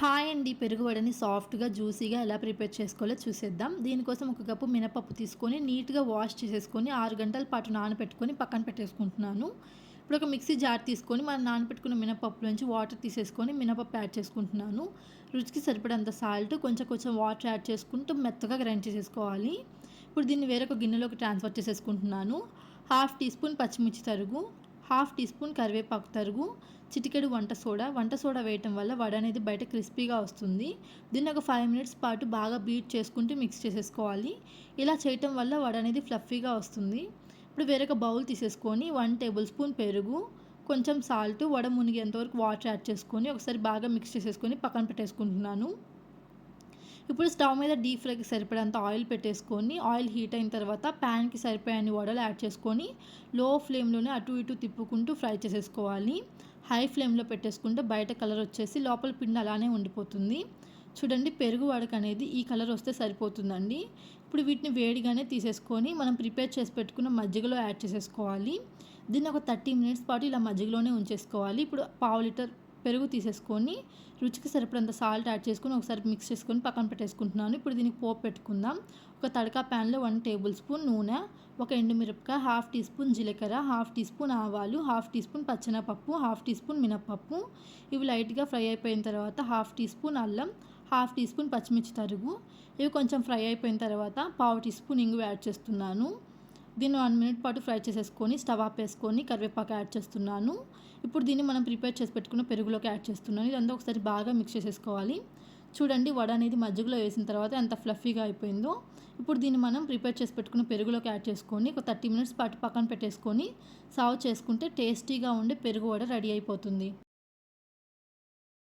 Hi అండి. పెరుగు వడని సాఫ్ట్‌గా, జ్యూసీగా ఎలా ప్రిపేర్ చేసుకోవాలో చూసేద్దాం. దీనికోసం ఒక కప్పు మినపప్పు తీసుకొని నీట్‌గా వాష్ చేసేసుకొని 6 గంటల పాటు నానబెట్టుకొని పక్కన పెట్టేసుకుంటున్నాను. ఇప్పుడు ఒక మిక్సీ జార్ తీసుకొని మనం నానబెట్టుకున్న మినపప్పులోంచి వాటర్ తీసేసుకొని మినపప్పు యాడ్ చేసుకుంటున్నాను. రుచికి సరిపడంత సాల్ట్, కొంచెం కొంచెం వాటర్ యాడ్ చేసుకుంటూ మెత్తగా గ్రైండ్ చేసేసుకోవాలి. ఇప్పుడు దీన్ని వేరొక గిన్నెలోకి ట్రాన్స్‌ఫర్ చేసేసుకుంటున్నాను. హాఫ్ టీ స్పూన్ పచ్చిమిర్చి తరుగు, హాఫ్ టీ స్పూన్ కరివేపాకు తరుగు, చిటికెడు వంట సోడా వేయటం వల్ల వడ అనేది బయట క్రిస్పీగా వస్తుంది. దీన్ని ఒక 5 మినిట్స్ పాటు బాగా బీట్ చేసుకుంటూ మిక్స్ చేసేసుకోవాలి. ఇలా చేయటం వల్ల వడ అనేది ఫ్లఫీగా వస్తుంది. ఇప్పుడు వేరొక బౌల్ తీసేసుకొని 1 టేబుల్ స్పూన్ పెరుగు, కొంచెం సాల్ట్, వడ మునిగేంత వరకు వాటర్ యాడ్ చేసుకొని ఒకసారి బాగా మిక్స్ చేసేసుకొని పక్కన పెట్టేసుకుంటున్నాను. ఇప్పుడు స్టవ్ మీద డీప్ ఫ్రైకి సరిపడంత ఆయిల్ పెట్టేసుకొని ఆయిల్ హీట్ అయిన తర్వాత ప్యాన్కి సరిపోయే వడలు యాడ్ చేసుకొని లో ఫ్లేమ్లోనే అటు ఇటు తిప్పుకుంటూ ఫ్రై చేసేసుకోవాలి. హై ఫ్లేమ్లో పెట్టేసుకుంటే బయట కలర్ వచ్చేసి లోపల పిండి అలానే ఉండిపోతుంది. చూడండి, పెరుగు వడకు అనేది ఈ కలర్ వస్తే సరిపోతుందండి. ఇప్పుడు వీటిని వేడిగానే తీసేసుకొని మనం ప్రిపేర్ చేసి పెట్టుకున్న మజ్జిగలో యాడ్ చేసేసుకోవాలి. దీన్ని ఒక 30 మినిట్స్ పాటు ఇలా మజ్జిగలోనే ఉంచేసుకోవాలి. ఇప్పుడు పావు లీటర్ పెరుగు తీసేసుకొని రుచికి సరిపడంత సాల్ట్ యాడ్ చేసుకొని ఒకసారి మిక్స్ చేసుకొని పక్కన పెట్టేసుకుంటున్నాను. ఇప్పుడు దీనికి పోపు పెట్టుకుందాం. ఒక తడకా ప్యాన్లో 1 టేబుల్ స్పూన్ నూనె, ఒక ఎండుమిరపకాయ, హాఫ్ టీ స్పూన్ జీలకర్ర, హాఫ్ టీ స్పూన్ ఆవాలు, హాఫ్ టీ స్పూన్ పచ్చెనపప్పు, హాఫ్ టీ స్పూన్ మినపప్పు. ఇవి లైట్గా ఫ్రై అయిపోయిన తర్వాత హాఫ్ టీ స్పూన్ అల్లం, హాఫ్ టీ స్పూన్ పచ్చిమిర్చి తరుగు. ఇవి కొంచెం ఫ్రై అయిపోయిన తర్వాత పావు టీ స్పూన్ ఇంగువ యాడ్ చేస్తున్నాను. దీన్ని 1 మినిట్ పాటు ఫ్రై చేసేసుకొని స్టవ్ ఆపేసుకొని కరివేపాకు యాడ్ చేస్తున్నాను. ఇప్పుడు దీన్ని మనం ప్రిపేర్ చేసి పెట్టుకున్న పెరుగులోకి యాడ్ చేస్తున్నాను. ఇదంతా ఒకసారి బాగా మిక్స్ చేసేసుకోవాలి. చూడండి, వడ అనేది మజ్జిగలో వేసిన తర్వాత ఎంత ఫ్లఫీగా అయిపోయిందో. ఇప్పుడు దీన్ని మనం ప్రిపేర్ చేసి పెట్టుకున్న పెరుగులోకి యాడ్ చేసుకొని ఒక 30 మినిట్స్ పాటు పక్కన పెట్టేసుకొని సర్వ్ చేసుకుంటే టేస్టీగా ఉండే పెరుగు వడ రెడీ అయిపోతుంది.